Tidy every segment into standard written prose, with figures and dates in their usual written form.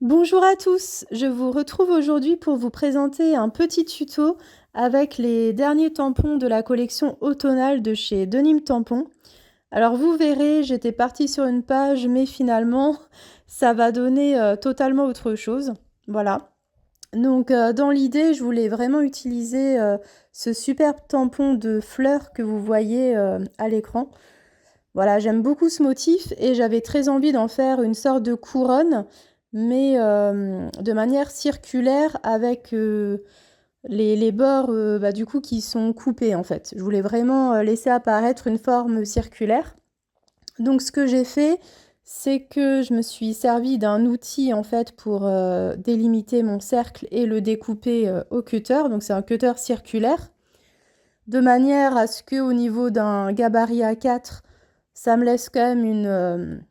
Bonjour à tous, je vous retrouve aujourd'hui pour vous présenter un petit tuto avec les derniers tampons de la collection automnale de chez Denim Tampon. Alors vous verrez, j'étais partie sur une page, mais finalement, ça va donner totalement autre chose. Voilà. Donc dans l'idée, je voulais vraiment utiliser ce superbe tampon de fleurs que vous voyez à l'écran. Voilà, j'aime beaucoup ce motif et j'avais très envie d'en faire une sorte de couronne, mais de manière circulaire avec les bords du coup qui sont coupés en fait. Je voulais vraiment laisser apparaître une forme circulaire. Donc ce que j'ai fait, c'est que je me suis servi d'un outil en fait pour délimiter mon cercle et le découper au cutter. Donc c'est un cutter circulaire, de manière à ce que au niveau d'un gabarit A4, ça me laisse quand même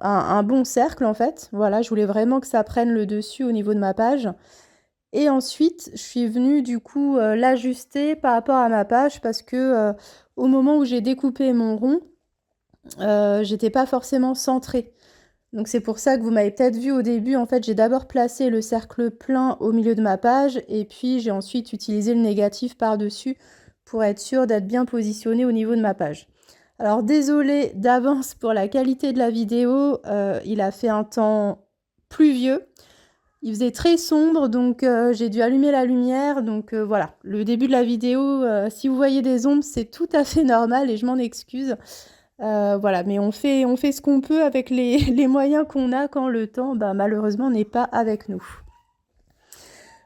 un bon cercle en fait. Voilà, je voulais vraiment que ça prenne le dessus au niveau de ma page. Et ensuite, je suis venue du coup l'ajuster par rapport à ma page parce que au moment où j'ai découpé mon rond, j'étais pas forcément centrée. Donc c'est pour ça que vous m'avez peut-être vu au début, en fait, j'ai d'abord placé le cercle plein au milieu de ma page et puis j'ai ensuite utilisé le négatif par-dessus pour être sûre d'être bien positionnée au niveau de ma page. Alors désolée d'avance pour la qualité de la vidéo, il a fait un temps pluvieux. Il faisait très sombre, donc j'ai dû allumer la lumière. Donc voilà, le début de la vidéo, si vous voyez des ombres, c'est tout à fait normal et je m'en excuse. Voilà, mais on fait ce qu'on peut avec les moyens qu'on a quand le temps, malheureusement, n'est pas avec nous.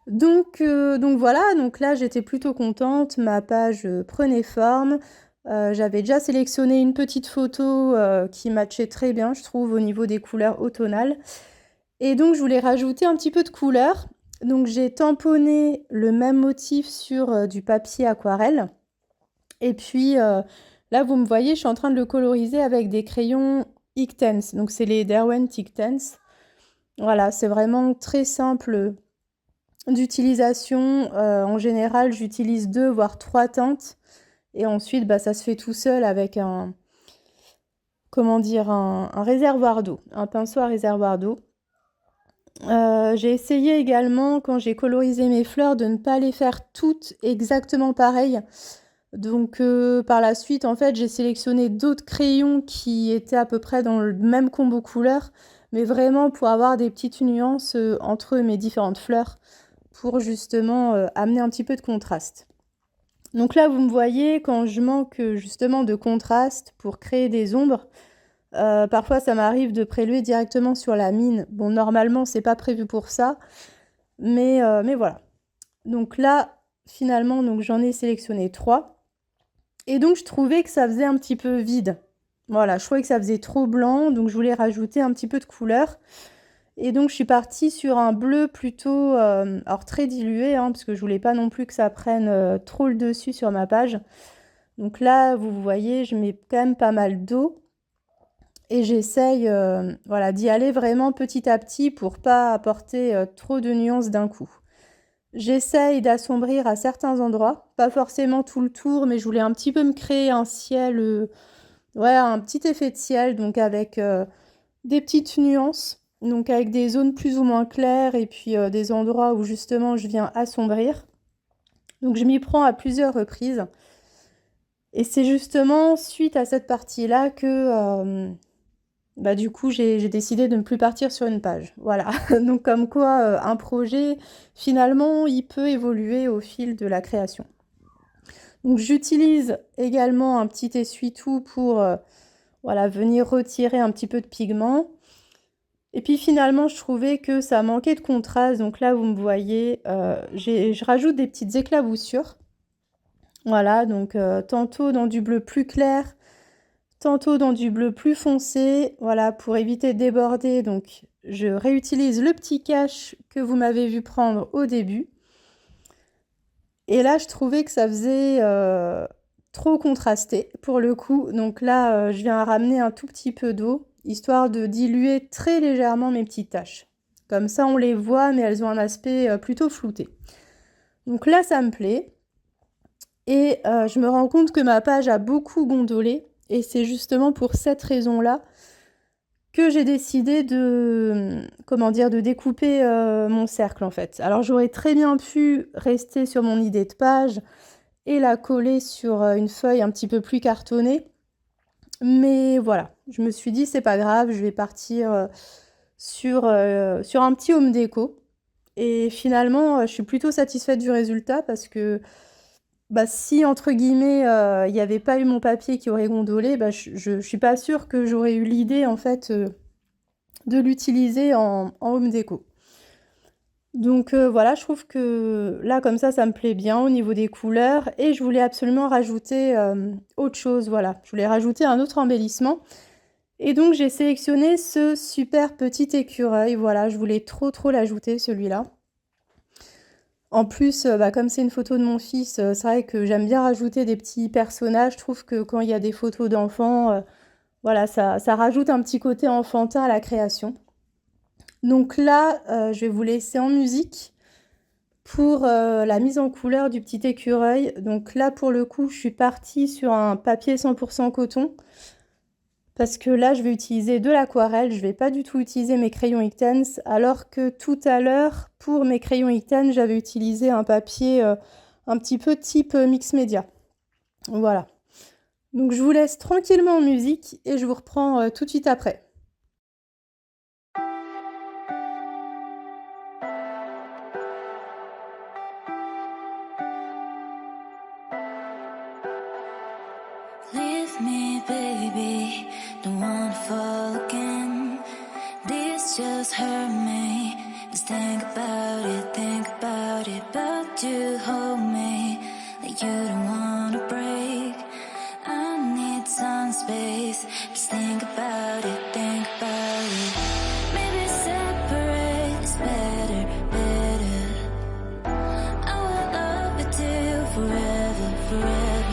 Donc voilà, donc là j'étais plutôt contente, ma page prenait forme. J'avais déjà sélectionné une petite photo qui matchait très bien, je trouve, au niveau des couleurs automnales. Et donc je voulais rajouter un petit peu de couleur. Donc j'ai tamponné le même motif sur du papier aquarelle. Et puis là, vous me voyez, je suis en train de le coloriser avec des crayons Inktense. Donc c'est les Derwent Inktense. Voilà, c'est vraiment très simple d'utilisation. En général, j'utilise 2 voire 3 teintes. Et ensuite, ça se fait tout seul avec comment dire, un réservoir d'eau, un pinceau à réservoir d'eau. J'ai essayé également, quand j'ai colorisé mes fleurs, de ne pas les faire toutes exactement pareilles. Donc par la suite, en fait, j'ai sélectionné d'autres crayons qui étaient à peu près dans le même combo couleur, mais vraiment pour avoir des petites nuances entre mes différentes fleurs, pour justement amener un petit peu de contraste. Donc là, vous me voyez, quand je manque justement de contraste pour créer des ombres, parfois ça m'arrive de prélever directement sur la mine. Bon, normalement, c'est pas prévu pour ça, mais voilà. Donc là, finalement, donc j'en ai sélectionné 3. Et donc, je trouvais que ça faisait un petit peu vide. Voilà, je trouvais que ça faisait trop blanc, donc je voulais rajouter un petit peu de couleur. Et donc, je suis partie sur un bleu plutôt, alors très dilué, hein, parce que je voulais pas non plus que ça prenne trop le dessus sur ma page. Donc là, vous voyez, je mets quand même pas mal d'eau. Et j'essaye voilà, d'y aller vraiment petit à petit pour pas apporter trop de nuances d'un coup. J'essaye d'assombrir à certains endroits, pas forcément tout le tour, mais je voulais un petit peu me créer un ciel, ouais, un petit effet de ciel, donc avec des petites nuances, donc avec des zones plus ou moins claires et puis des endroits où justement je viens assombrir. Donc je m'y prends à plusieurs reprises. Et c'est justement suite à cette partie-là que du coup j'ai décidé de ne plus partir sur une page. Voilà, donc comme quoi un projet, finalement, il peut évoluer au fil de la création. Donc j'utilise également un petit essuie-tout pour voilà, venir retirer un petit peu de pigment. Et puis finalement, je trouvais que ça manquait de contraste. Donc là, vous me voyez, je rajoute des petites éclaboussures. Voilà, donc tantôt dans du bleu plus clair, tantôt dans du bleu plus foncé. Voilà, pour éviter de déborder. Donc je réutilise le petit cache que vous m'avez vu prendre au début. Et là, je trouvais que ça faisait trop contrasté pour le coup. Donc là, je viens ramener un tout petit peu d'eau, histoire de diluer très légèrement mes petites taches. Comme ça, on les voit, mais elles ont un aspect plutôt flouté. Donc là, ça me plaît. Et je me rends compte que ma page a beaucoup gondolé. Et c'est justement pour cette raison-là que j'ai décidé de, comment dire, de découper mon cercle en fait. Alors j'aurais très bien pu rester sur mon idée de page et la coller sur une feuille un petit peu plus cartonnée. Mais voilà, je me suis dit c'est pas grave, je vais partir sur un petit home déco. Et finalement, je suis plutôt satisfaite du résultat parce que bah, si entre guillemets, il n'y avait pas eu mon papier qui aurait gondolé, bah, je suis pas sûre que j'aurais eu l'idée en fait de l'utiliser en home déco. Donc voilà, je trouve que là comme ça me plaît bien au niveau des couleurs et je voulais absolument rajouter autre chose, voilà. Je voulais rajouter un autre embellissement et donc j'ai sélectionné ce super petit écureuil, voilà, je voulais trop l'ajouter celui-là. En plus, bah, comme c'est une photo de mon fils, c'est vrai que j'aime bien rajouter des petits personnages. Je trouve que quand il y a des photos d'enfants, voilà, ça rajoute un petit côté enfantin à la création. Donc là, je vais vous laisser en musique pour la mise en couleur du petit écureuil. Donc là, pour le coup, je suis partie sur un papier 100% coton. Parce que là, je vais utiliser de l'aquarelle. Je ne vais pas du tout utiliser mes crayons Inktense. Alors que tout à l'heure, pour mes crayons Inktense, j'avais utilisé un papier un petit peu type mix média. Voilà. Donc je vous laisse tranquillement en musique et je vous reprends tout de suite après. Leave me, baby, don't wanna fall again. This just hurt me. Just think about it, but you hold me like you don't wanna break. I need some space. Just think about it, think about it. Maybe separate is better, better. I will love you till forever, forever.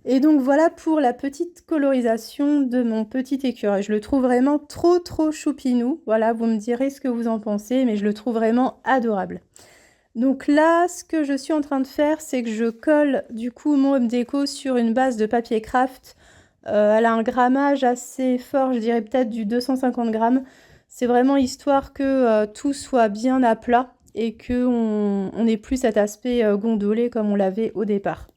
Et donc voilà pour la petite colorisation de mon petit écureuil. Je le trouve vraiment trop choupinou. Voilà, vous me direz ce que vous en pensez, mais je le trouve vraiment adorable. Donc là, ce que je suis en train de faire, c'est que je colle du coup mon home déco sur une base de papier craft. Elle a un grammage assez fort, je dirais peut-être du 250 grammes. C'est vraiment histoire que tout soit bien à plat et qu'on n'ait plus cet aspect gondolé comme on l'avait au départ.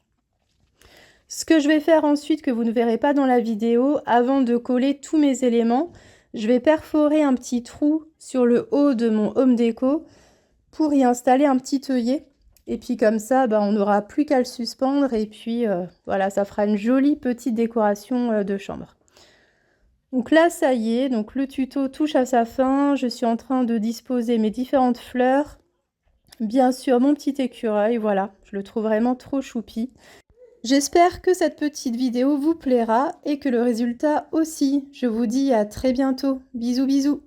Ce que je vais faire ensuite, que vous ne verrez pas dans la vidéo, avant de coller tous mes éléments, je vais perforer un petit trou sur le haut de mon home déco pour y installer un petit œillet. Et puis comme ça, bah, on n'aura plus qu'à le suspendre et puis voilà, ça fera une jolie petite décoration de chambre. Donc là, ça y est, donc le tuto touche à sa fin. Je suis en train de disposer mes différentes fleurs. Bien sûr, mon petit écureuil, voilà, je le trouve vraiment trop choupi. J'espère que cette petite vidéo vous plaira et que le résultat aussi. Je vous dis à très bientôt. Bisous bisous.